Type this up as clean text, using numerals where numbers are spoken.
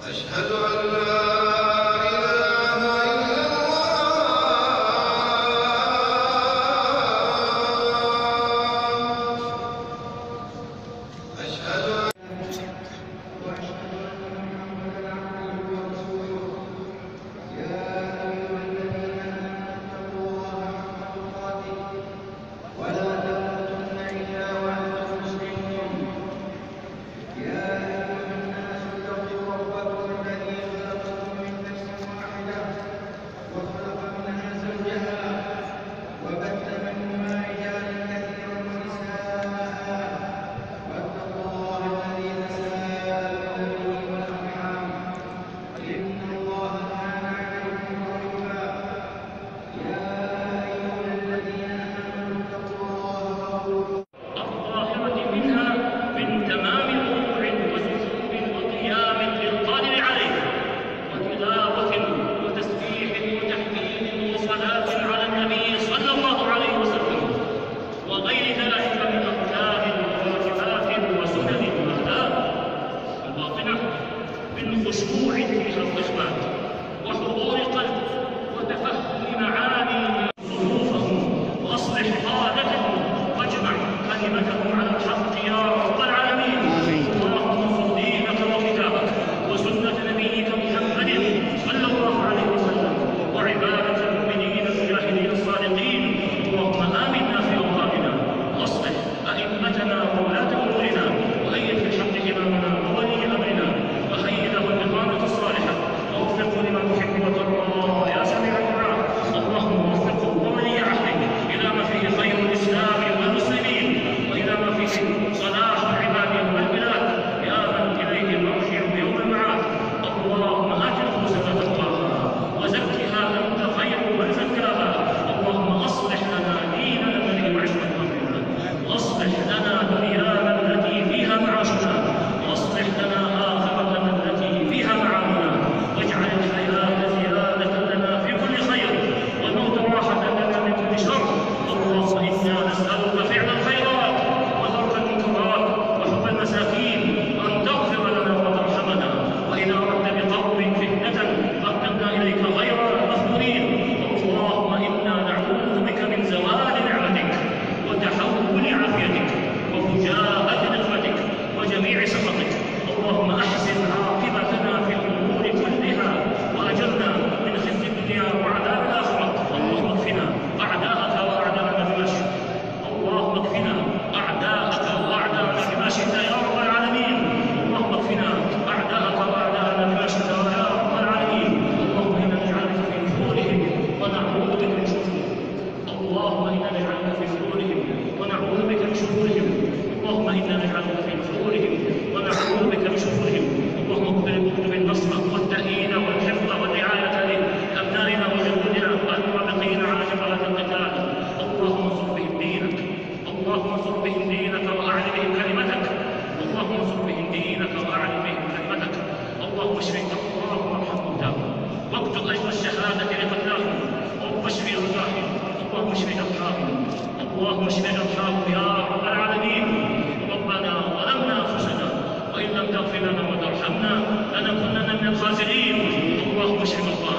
أشهد أن لا إله أصلح لنا دنيانا التي فيها معاشنا، وأصلح لنا آخرتنا التي فيها معادنا، واجعل الحياة زيادة لنا في كل خير، والموت راحة لنا من كل شر. اللهم إنا نسألك فعل الخيرات وترك المنكرات وحب المساكين، أن تغفر لنا وترحمنا، وإن أردت بقوم فتنة فاقبضنا إليك غير مفتونين. اللهم إنا نعوذ بك من زوال نعمتك وتحول عافيتك وفجاءة نقمتك وجميع سخطك. اللهم أحسن عاقبتنا في الأمور كلها وأجرنا من خزي الدنيا وعذاب الآخرة. اللهم اكفنا أعداءك وأعداءنا بما شئت. اللهم اكفنا أعداءك وأعداءنا بما شئت يا رب العالمين. اللهم اكفنا أعداءك وأعداءنا بما شئت يا رب العالمين. اللهم إنا نجعلك في نحورهم ونعوذ بك من شرورهم. اللهم إنا نجعلك في نحورهم ونعوذ بك من شرورهم. اللهم إنا نجعلك في نحورهم ونعوذ بك من شرورهم. اللهم اقبل بالنصر والتأييد والحفظ والرعاية لأبنائنا وجنودنا المرابطين على جبهة القتال. اللهم انصر بهم دينك، اللهم انصر بهم دينك وأعل بهم كلمتك، اللهم انصر بهم دينك وأعل بهم كلمتك. اللهم اشفهم، اللهم ارحم موتاهم واكتب أجر الشهادة لقتلاهم. اللهم اشف جرحاهم، اللهم اشف جرحاهم، اللهم اشف جرحاهم يا رب العالمين. ربنا ظلمنا أنفسنا وإن لم تغفر لنا وترحمنا لنكونن من الخاسرين. اللهم اشف مرضانا